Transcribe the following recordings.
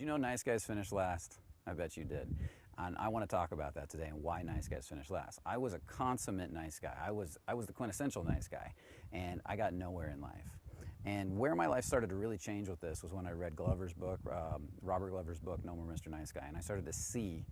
you know nice guys finish last? I bet you did. And I want to talk about that today and why nice guys finish last. I was a consummate nice guy. I was the quintessential nice guy, and I got nowhere in life. And where my life started to really change with this was when I read Glover's book, Robert Glover's book, No More Mr. Nice Guy, and I started to see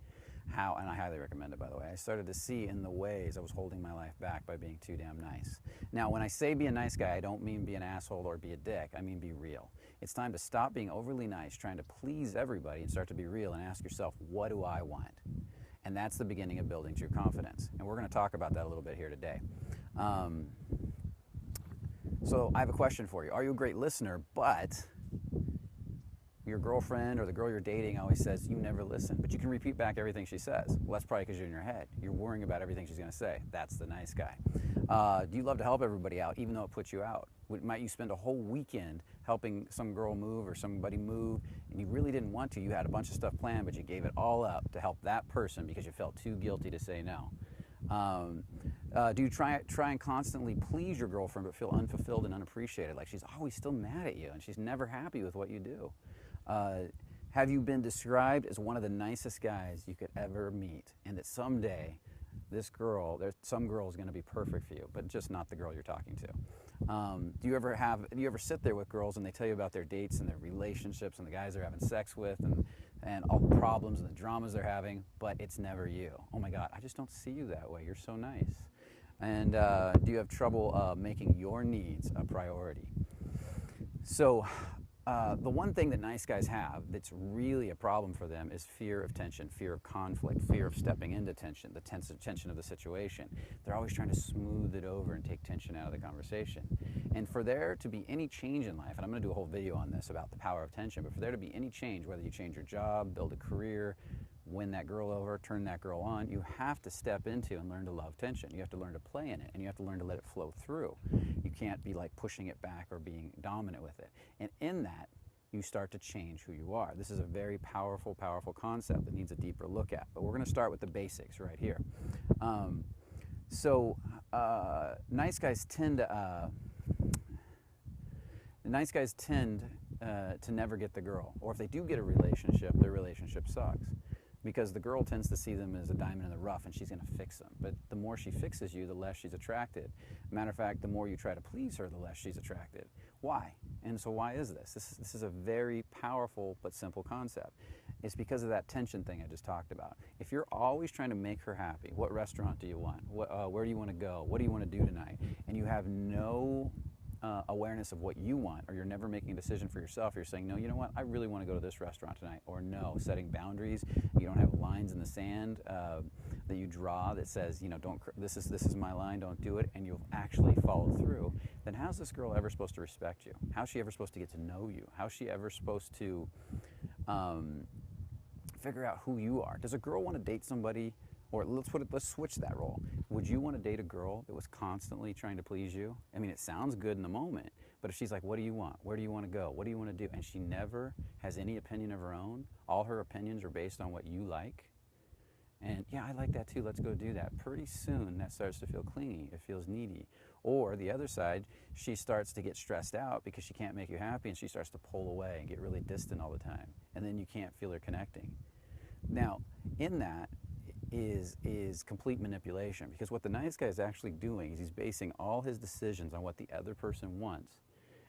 how, and I highly recommend it, by the way, I started to see in the ways I was holding my life back by being too damn nice. Now, when I say be a nice guy, I don't mean be an asshole or be a dick. I mean be real. It's time to stop being overly nice, trying to please everybody, and start to be real and ask yourself, what do I want? And that's the beginning of building true confidence. And we're going to talk about that a little bit here today. So I have a question for you. Are you a great listener, but your girlfriend or the girl you're dating always says you never listen, but you can repeat back everything she says? Well, that's probably because you're in your head. You're worrying about everything she's going to say. That's the nice guy. Do you love to help everybody out, even though it puts you out? Might you spend a whole weekend helping some girl move or somebody move, and you really didn't want to? You had a bunch of stuff planned, but you gave it all up to help that person because you felt too guilty to say no. Do you try and constantly please your girlfriend but feel unfulfilled and unappreciated, like she's always still mad at you and she's never happy with what you do? Have you been described as one of the nicest guys you could ever meet, and that someday some girl is going to be perfect for you, but just not the girl you're talking to? Do you ever sit there with girls and they tell you about their dates and their relationships and the guys they're having sex with and all the problems and the dramas they're having, but it's never you? Oh my God, I just don't see you that way. You're so nice. And do you have trouble making your needs a priority? So the one thing that nice guys have that's really a problem for them is fear of tension, fear of conflict, fear of stepping into tension, the tension of the situation. They're always trying to smooth it over and take tension out of the conversation. And for there to be any change in life, and I'm going to do a whole video on this about the power of tension, but for there to be any change, whether you change your job, build a career, win that girl over, turn that girl on, you have to step into and learn to love tension. You have to learn to play in it, and you have to learn to let it flow through. You can't be like pushing it back or being dominant with it. And in that, you start to change who you are. This is a very powerful, powerful concept that needs a deeper look at. But we're going to start with the basics right here. Nice guys tend to never get the girl, or if they do get a relationship, their relationship sucks, because the girl tends to see them as a diamond in the rough and she's going to fix them. But the more she fixes you, the less she's attracted. Matter of fact, the more you try to please her, the less she's attracted. Why? And so why is this? This is a very powerful but simple concept. It's because of that tension thing I just talked about. If you're always trying to make her happy, what restaurant do you want? Where do you want to go? What do you want to do tonight? And you have no awareness of what you want, or you're never making a decision for yourself. You're saying, no, you know what, I really want to go to this restaurant tonight, or no, setting boundaries. You don't have lines in the sand that you draw that says, you know, this is my line, don't do it, and you'll actually follow through. Then how's this girl ever supposed to respect you? How's she ever supposed to get to know you? How's she ever supposed to figure out who you are? Does a girl want to date somebody? Or let's switch that role. Would you want to date a girl that was constantly trying to please you? I mean, it sounds good in the moment, but if she's like, what do you want? Where do you want to go? What do you want to do? And she never has any opinion of her own. All her opinions are based on what you like. And yeah, I like that too, let's go do that. Pretty soon that starts to feel clingy, it feels needy. Or the other side, she starts to get stressed out because she can't make you happy, and she starts to pull away and get really distant all the time. And then you can't feel her connecting. Now, in that, is complete manipulation, because what the nice guy is actually doing is he's basing all his decisions on what the other person wants,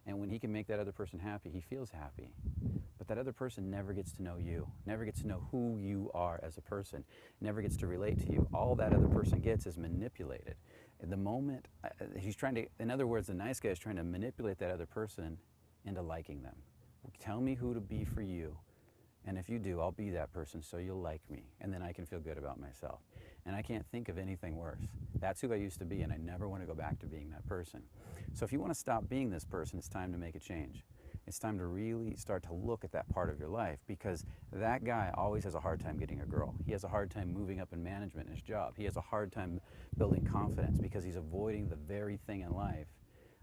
and when he can make that other person happy, he feels happy. But that other person never gets to know you, never gets to know who you are as a person, never gets to relate to you. All that other person gets is manipulated. At the moment he's trying to, in other words, the nice guy is trying to manipulate that other person into liking them. Tell me who to be for you, and if you do, I'll be that person so you'll like me, and then I can feel good about myself. And I can't think of anything worse. That's who I used to be, and I never want to go back to being that person. So if you want to stop being this person, it's time to make a change. It's time to really start to look at that part of your life, because that guy always has a hard time getting a girl. He has a hard time moving up in management in his job. He has a hard time building confidence because he's avoiding the very thing in life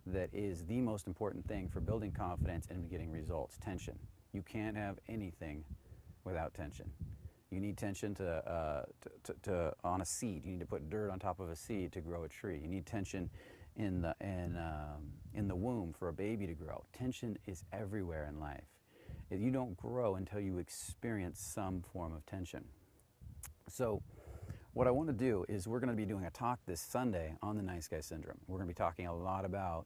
that is the most important thing for building confidence and getting results: tension. You can't have anything without tension. You need tension on a seed. You need to put dirt on top of a seed to grow a tree. You need tension in the womb for a baby to grow. Tension is everywhere in life. You don't grow until you experience some form of tension. So what I want to do is we're going to be doing a talk this Sunday on the nice guy syndrome. We're going to be talking a lot about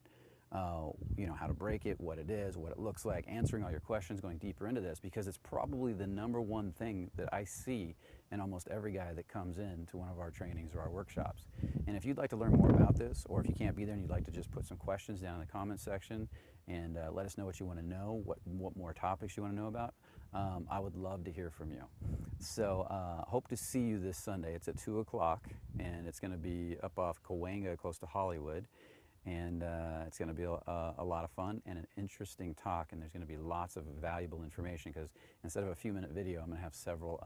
how to break it, what it is, what it looks like, answering all your questions, going deeper into this, because it's probably the #1 thing that I see in almost every guy that comes in to one of our trainings or our workshops. And if you'd like to learn more about this, or if you can't be there and you'd like to just put some questions down in the comments section and let us know what you want to know, what more topics you want to know about, I would love to hear from you. So hope to see you this Sunday. It's at 2 o'clock, and it's going to be up off Cahuenga, close to Hollywood. And it's going to be a lot of fun and an interesting talk, and there's going to be lots of valuable information, because instead of a few-minute video, I'm going to have several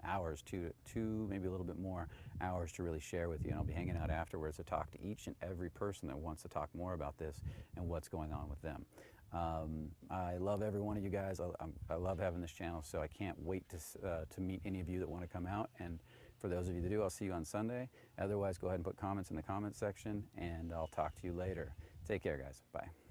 hours, two, maybe a little bit more hours to really share with you, and I'll be hanging out afterwards to talk to each and every person that wants to talk more about this and what's going on with them. I love every one of you guys. I love having this channel, so I can't wait to meet any of you that want to come out. And for those of you that do, I'll see you on Sunday. Otherwise, go ahead and put comments in the comments section, and I'll talk to you later. Take care, guys. Bye.